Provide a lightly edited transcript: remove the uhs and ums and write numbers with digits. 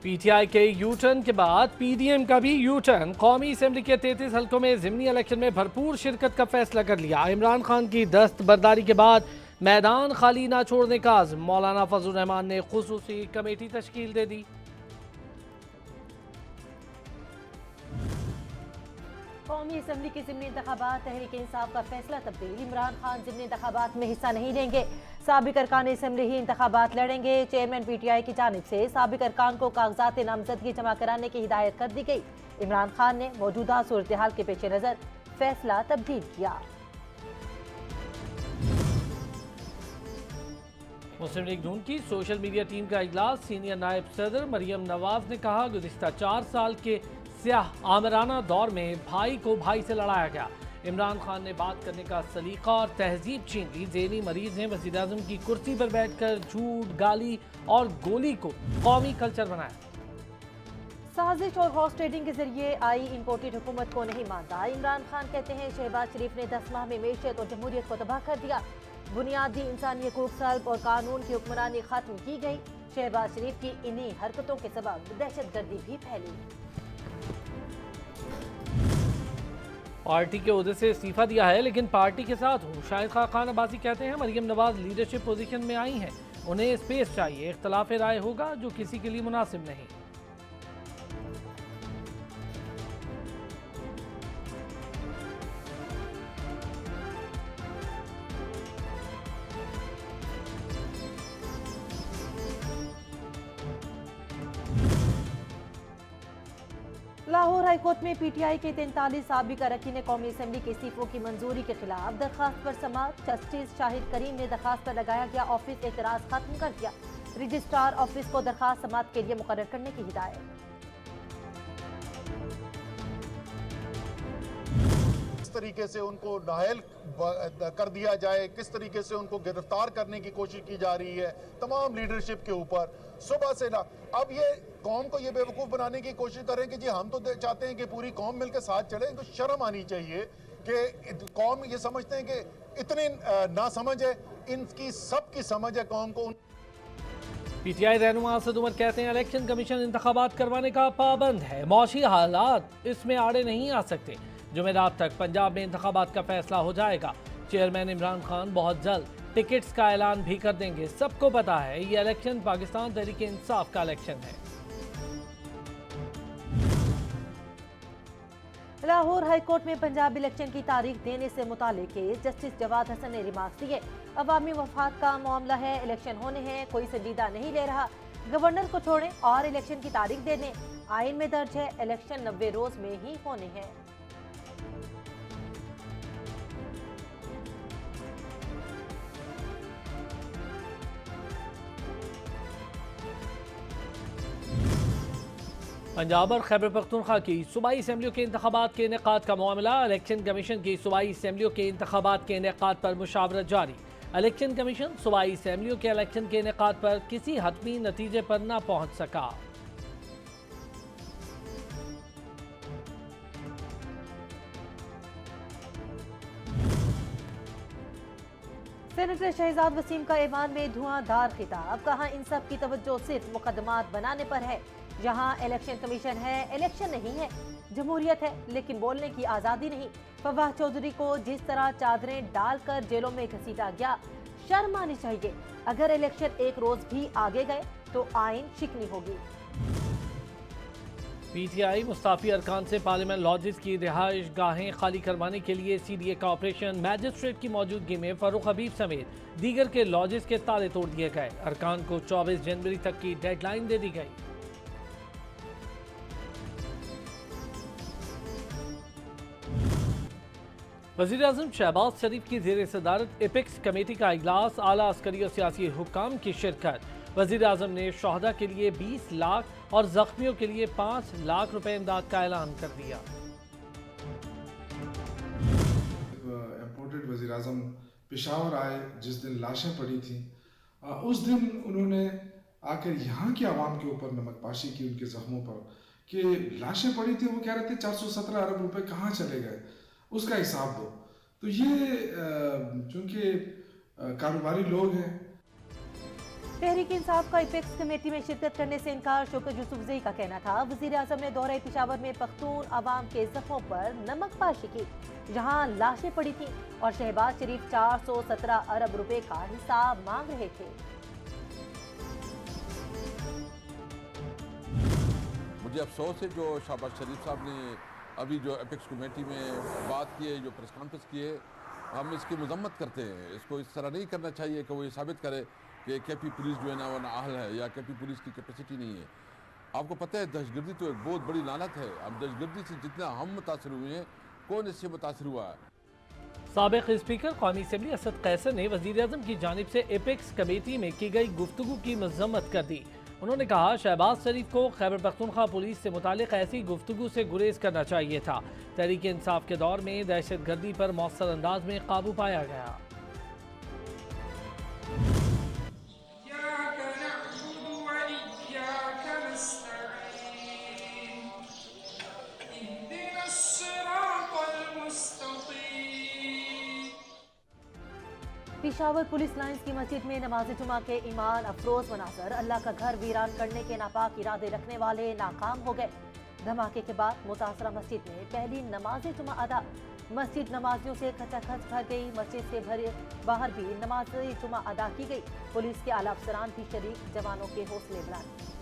PTI के U turn के बाद पीडीएम का भी यू टर्न। कौमी असेंबली के 33 हल्कों में ज़िमनी इलेक्शन में भरपूर शिरकत का फैसला कर लिया। इमरान खान की दस्तबरदारी के बाद मैदान खाली ना छोड़ने का आज़म। मौलाना फजल रहमान ने खुसूसी कमेटी तश्कील दे दी। कौमी असेंबली के ज़िमनी इंतखाबात, तहरीक इंसाफ का फैसला तब्दील। इमरान खान ज़िमनी इंतखाबात में हिस्सा नहीं लेंगे। साबिक अरकान असेंबली ही इंतखाबात लड़ेंगे। चेयरमैन पीटीआई की जानिब से साबिक अरकान को कागजात नामजदगी जमा कराने की हिदायत कर दी गई। इमरान खान ने मौजूदा सूरत हाल के पेश नज़र फैसला तब्दील किया। मुस्लिम लीग नून की सोशल मीडिया टीम का इजलास। सीनियर नायब सदर मरियम नवाज ने कहा, गुज़िश्ता 4 साल के स्याह आमराना दौर में भाई को भाई से लड़ाया गया। इमरान खान ने बात करने का सलीका और तहजीब छीन ली। ज़ेनी मरीज ने वज़ीर आज़म की कुर्सी पर बैठकर झूठ, गाली और गोली को कौमी कल्चर बनाया। साजिश और हॉर्स ट्रेडिंग के जरिए आई इम्पोर्टेड हुकूमत को नहीं मानता। इमरान खान कहते हैं शहबाज शरीफ ने 10 माह में मैशत और जमहूरियत को तबाह कर दिया। बुनियादी इंसानी हकूक सल्ब और कानून की हुक्मरानी खत्म की गई। शहबाज शरीफ की इन्हीं हरकतों के सबब दहशतगर्दी भी फैली। पार्टी के ओहदे से इस्तीफा दिया है, लेकिन पार्टी के साथ हूँ। शाहिद खान अब्बासी कहते हैं मरियम नवाज लीडरशिप पोजीशन में आई हैं, उन्हें स्पेस चाहिए। इख्तलाफ राय होगा जो किसी के लिए मुनासिब नहीं। लाहौर हाईकोर्ट में पीटीआई के 43 साबिक अरकान कौमी असेंबली के इस्तीफों की मंजूरी के खिलाफ दरखास्त पर समाअत। जस्टिस शाहिद करीम ने दरखास्त पर लगाया गया ऑफिस एतराज खत्म कर दिया। रजिस्ट्रार ऑफिस को दरखास्त समाअत के लिए मुकर्रर करने की हिदायत। किस तरीके से उनको नाहल कर दिया जाए, किस तरीके से उनको गिरफ्तार करने की कोशिश की जा रही है तमाम लीडरशिप के ऊपर सुबह से ना। अब ये कौम को ये बेवकूफ़ बनाने की कोशिश करें कि जी हम तो चाहते हैं कि पूरी कौम मिलकर साथ चले। इनको शर्म आनी चाहिए कि कौम ये समझते हैं कि इतनी नासमझ है, इनकी सबकी समझ है कौम को। पीटीआई रहनुमा असद उमर कहते हैं इलेक्शन कमीशन इंतखाबात करवाने का पाबंद है। मौशी हालात इसमें आड़े नहीं आ सकते। जुमेरात तक पंजाब में इंतखाबात का फैसला हो जाएगा। चेयरमैन इमरान खान बहुत जल्द टिकट्स का ऐलान भी कर देंगे। सबको पता है ये इलेक्शन पाकिस्तान तहरीक इंसाफ का इलेक्शन है। लाहौर हाईकोर्ट में पंजाब इलेक्शन की तारीख देने से मुतालिक केस जस्टिस जवाद हसन ने रिमार्क्स दिए। अवामी वफाक का मामला है, इलेक्शन होने हैं, कोई संजीदा नहीं ले रहा। गवर्नर को छोड़ें और इलेक्शन की तारीख दे दें। आइन में दर्ज है इलेक्शन 90 रोज में ही होने हैं। पंजाब और खैबर पख्तूनख्वा की सूबाई असेंबलियों के इंतखाबात के इनेकाद का मामला। इलेक्शन कमीशन की सूबाई असेंबलियों के इंतखाबात के इनेकाद पर मुशावरत जारी। इलेक्शन कमीशन सूबाई असेंबलियों के इलेक्शन के इनेकाद पर किसी हतमी नतीजे पर न पहुंच सका। सेनेटर शहजाद वसीम का ऐवान में धुआंधार खिताब। कहा इन सब की तवज्जो सिर्फ मुकदमात बनाने पर है। जहां इलेक्शन कमीशन है, इलेक्शन नहीं है। जमहूरियत है लेकिन बोलने की आज़ादी नहीं। फवाह चौधरी को जिस तरह चादरें डालकर जेलों में घसीटा गया, शर्म आनी चाहिए। अगर इलेक्शन एक रोज भी आगे गए तो आइन शिकनी होगी। पीटीआई मुस्ताफी अरकान से पार्लियामेंट लॉजेस की रिहाइश गाहें खाली करवाने के लिए सीडीए का ऑपरेशन। मैजिस्ट्रेट की मौजूदगी में फारूक हबीब समेत दीगर के लॉजेस के ताले तोड़ दिए गए। अरकान को 24 जनवरी तक की डेडलाइन दे दी गई। वज़ीर आज़म शहबाज शरीफ की ज़ेर सदारत एपेक्स कमेटी का इजलास। आला अस्करी और सियासी हुक्काम की शिरकत। वज़ीर आज़म ने शहदा के लिए 20 लाख और जख्मियों के लिए 5 लाख रुपए इमदाद का ऐलान कर दिया। इम्पोर्टेड वज़ीर आज़म पेशावर आए जिस दिन लाशें पड़ी थी, उस दिन उन्होंने आकर यहाँ की आवाम के ऊपर नमकपाशी की उनके जख्मों पर कि लाशें पड़ी थी। वो कह रहे थे 417 अरब रुपए कहाँ चले गए, उसका हिसाब दो। तो ये चूंकि कारोबारी लोग हैं। तहरीक इंसाफ का इपेक्स कमेटी में शिरकत करने से इनकार शौकत यूसुफजई का कहना था। वजीर आजम ने दौरे पेशावर में पख्तून अवाम के जख्मों पर नमक पाशी की, जहां लाशें पड़ी थी और शहबाज शरीफ 417 अरब रुपए का हिसाब मांग रहे थे। मुझे अफसोस है जो शहबाज शरीफ साहब ने अभी जो एपेक्स कमेटी में बात की है, जो प्रेस कॉन्फ्रेंस की है, हम इसकी मजम्मत करते हैं। इसको इस तरह नहीं करना चाहिए कि वो ये साबित करे कि केपी पुलिस जो है ना वो नाअहल है या केपी पुलिस की कैपेसिटी नहीं है। आपको पता है दहशतगर्दी तो एक बहुत बड़ी लानत है। अब दहशतगर्दी से जितना हम मुतासर हुए हैं, कौन इससे मुतासर हुआ है? साबिक स्पीकर कौमी असम्बली असद कैसर ने वजीर आजम की जानिब से एपेक्स कमेटी में की गई गुफ्तगू की मजम्मत कर दी। उन्होंने कहा शहबाज शरीफ को खैबर पख्तूनख्वा पुलिस से मुतालिक ऐसी गुफ्तगू से गुरेज करना चाहिए था। तहरीक इंसाफ के दौर में दहशतगर्दी पर मौसर अंदाज में काबू पाया गया। पेशावर पुलिस लाइंस की मस्जिद में नमाज जुमा के ईमान अफरोज मनाजर, अल्लाह का घर वीरान करने के नापाक इरादे रखने वाले नाकाम हो गए। धमाके के बाद मुतासरा मस्जिद में पहली नमाज जुमा अदा, मस्जिद नमाजियों से खचाखच भर गई। मस्जिद से भरे बाहर भी नमाज जुमा अदा की गई। पुलिस के आला अफसरान भी शरीक, जवानों के हौसले बुलंद।